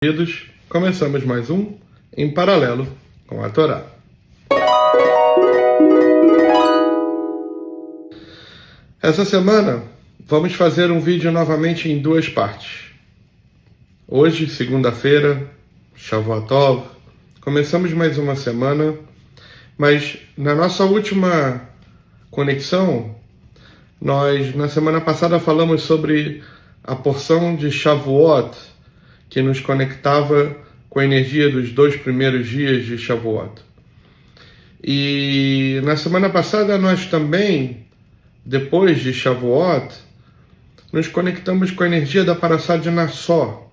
Queridos, começamos mais um Em Paralelo com a Torá. Essa semana vamos fazer um vídeo novamente em duas partes. Hoje, segunda-feira, Shavuot Tov, começamos mais uma semana, mas na nossa última conexão, nós na semana passada falamos sobre a porção de Shavuot que nos conectava com a energia dos 2 primeiros dias de Shavuot. E na semana passada nós também, depois de Shavuot, nos conectamos com a energia da Parashá de Nassó,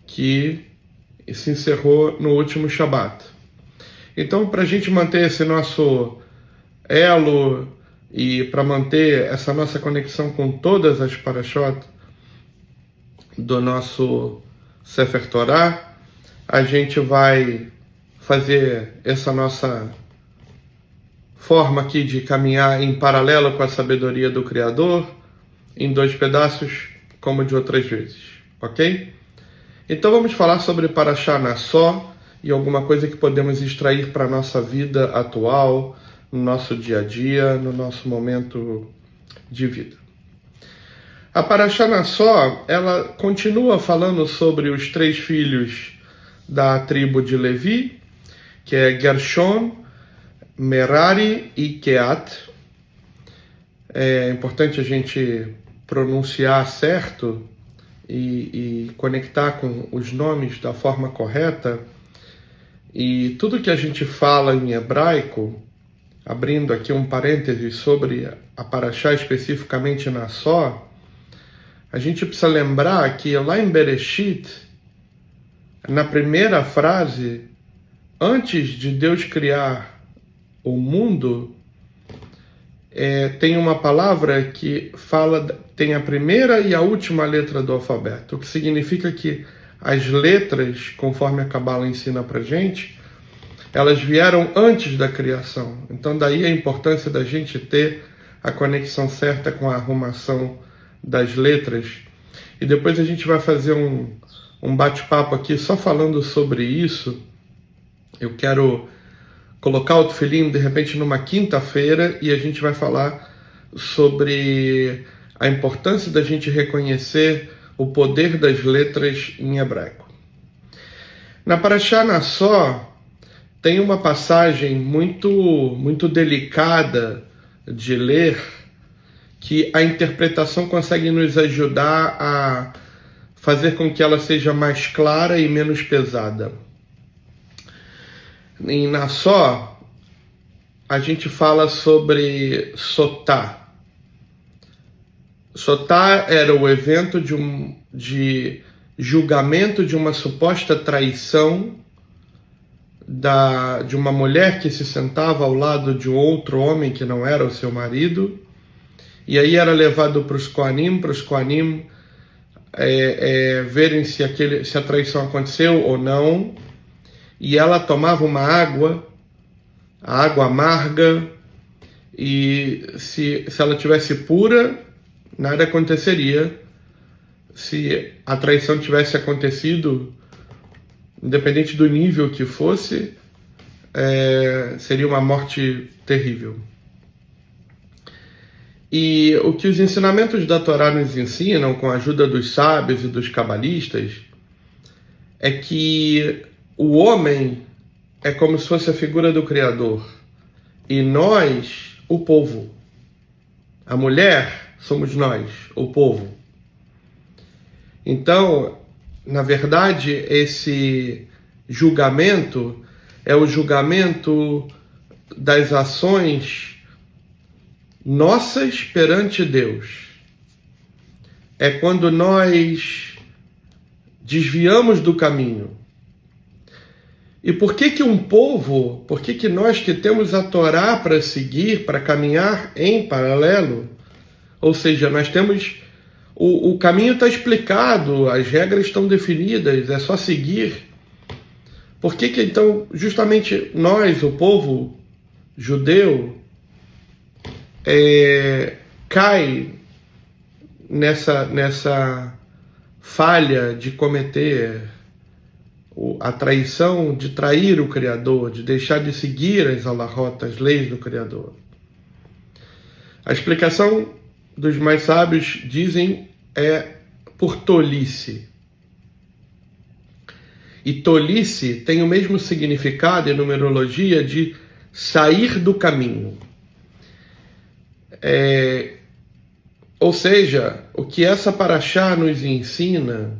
que se encerrou no último Shabat. Então, para a gente manter esse nosso elo e para manter essa nossa conexão com todas as Parashot do nosso Sefer Torah, a gente vai fazer essa nossa forma aqui de caminhar em paralelo com a sabedoria do Criador, em 2 pedaços, como de outras vezes, ok? Então vamos falar sobre Parashá Nassó e alguma coisa que podemos extrair para a nossa vida atual, no nosso dia a dia, no nosso momento de vida. A Parashá Nassó, ela continua falando sobre os 3 filhos da tribo de Levi, que é Gershon, Merari e Keat. É importante a gente pronunciar certo e conectar com os nomes da forma correta. E tudo que a gente fala em hebraico, abrindo aqui um parêntese sobre a Parashá especificamente Nassó, a gente precisa lembrar que lá em Bereshit, na primeira frase, antes de Deus criar o mundo, tem uma palavra que tem a primeira e a última letra do alfabeto, o que significa que as letras, conforme a Kabbalah ensina pra gente, elas vieram antes da criação. Então daí a importância da gente ter a conexão certa com a arrumação das letras. E depois a gente vai fazer um bate-papo aqui só falando sobre isso. Eu quero colocar o tefilim de repente numa quinta-feira e a gente vai falar sobre a importância da gente reconhecer o poder das letras em hebraico. Na Parashá Nassó tem uma passagem muito delicada de ler, que a interpretação consegue nos ajudar a fazer com que ela seja mais clara e menos pesada. Em Nassó, a gente fala sobre Sotá. Sotá era o evento de julgamento de uma suposta traição de uma mulher que se sentava ao lado de outro homem que não era o seu marido. E aí era levado para os Kohanim verem se a traição aconteceu ou não. E ela tomava uma água, a água amarga, e se ela tivesse pura, nada aconteceria. Se a traição tivesse acontecido, independente do nível que fosse, seria uma morte terrível. E o que os ensinamentos da Torá nos ensinam, com a ajuda dos sábios e dos cabalistas, é que o homem é como se fosse a figura do Criador, e nós, o povo. A mulher somos nós, o povo. Então, na verdade, esse julgamento é o julgamento das ações nossas perante Deus. É quando nós desviamos do caminho. E por que nós que temos a Torá para seguir, para caminhar em paralelo, ou seja, nós temos, o caminho está explicado, as regras estão definidas, é só seguir. Por que então, justamente nós, o povo judeu, cai nessa falha de cometer a traição de trair o Criador, de deixar de seguir as halahot, as leis do Criador. A explicação dos mais sábios dizem é por tolice. E tolice tem o mesmo significado em numerologia de sair do caminho. Ou seja, o que essa paraxá nos ensina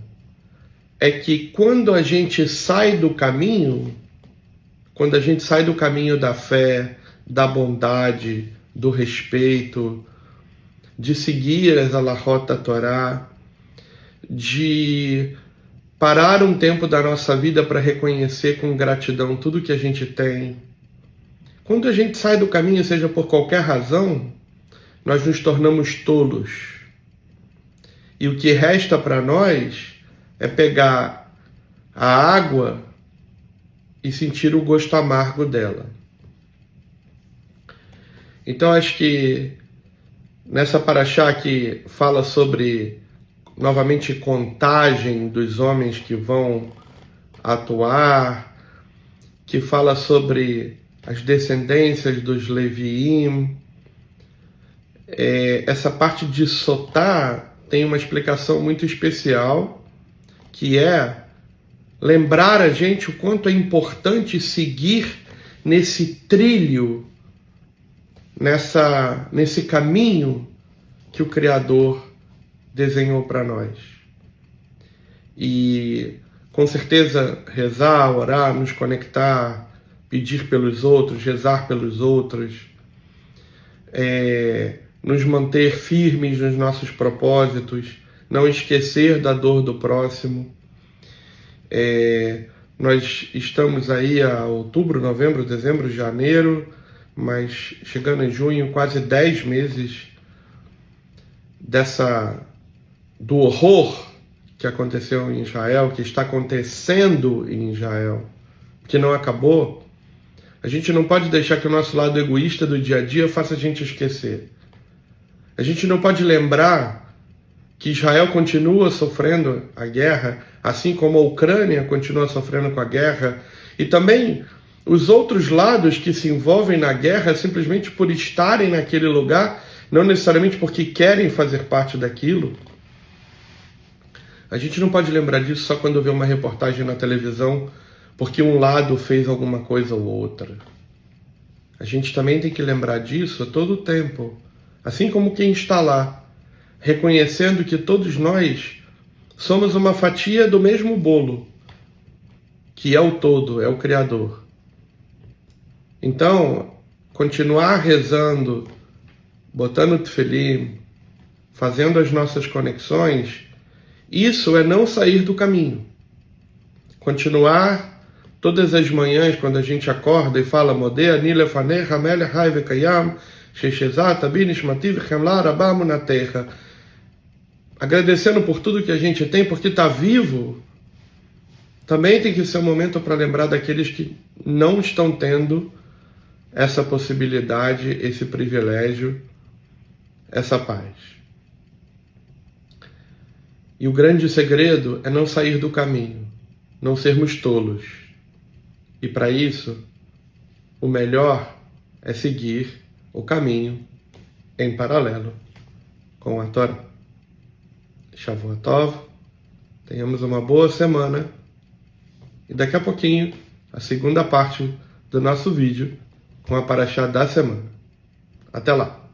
é que quando a gente sai do caminho, quando a gente sai do caminho da fé, da bondade, do respeito, de seguir as halahot da Torá, de parar um tempo da nossa vida para reconhecer com gratidão tudo que a gente tem. Quando a gente sai do caminho, seja por qualquer razão, nós nos tornamos tolos. E o que resta para nós é pegar a água e sentir o gosto amargo dela. Então acho que nessa paraxá que fala sobre, novamente, contagem dos homens que vão atuar, que fala sobre as descendências dos Leviim, essa parte de Sotá tem uma explicação muito especial, que é lembrar a gente o quanto é importante seguir nesse trilho, nesse caminho que o Criador desenhou para nós. E com certeza rezar, orar, nos conectar, pedir pelos outros, rezar pelos outros, nos manter firmes nos nossos propósitos, não esquecer da dor do próximo. Nós estamos aí a outubro, novembro, dezembro, janeiro, mas chegando em junho, quase 10 meses do horror que aconteceu em Israel, que está acontecendo em Israel, que não acabou. A gente não pode deixar que o nosso lado egoísta do dia a dia faça a gente esquecer. A gente não pode lembrar que Israel continua sofrendo a guerra, assim como a Ucrânia continua sofrendo com a guerra, e também os outros lados que se envolvem na guerra simplesmente por estarem naquele lugar, não necessariamente porque querem fazer parte daquilo. A gente não pode lembrar disso só quando vê uma reportagem na televisão porque um lado fez alguma coisa ou outra. A gente também tem que lembrar disso a todo tempo, assim como quem está lá, reconhecendo que todos nós somos uma fatia do mesmo bolo, que é o todo, é o Criador. Então, continuar rezando, botando tefilim, fazendo as nossas conexões, isso é não sair do caminho. Continuar todas as manhãs, quando a gente acorda e fala Modeh ani lefanecha melech hai vekayam, sheshezat abi nishmati vechemla rabah munatecha, agradecendo por tudo que a gente tem, porque está vivo. Também tem que ser um momento para lembrar daqueles que não estão tendo essa possibilidade, esse privilégio, essa paz. E o grande segredo é não sair do caminho, não sermos tolos. E para isso, o melhor é seguir o caminho em paralelo com a Torá. Shavuot Tov, tenhamos uma boa semana e daqui a pouquinho a segunda parte do nosso vídeo com a paraxá da semana. Até lá!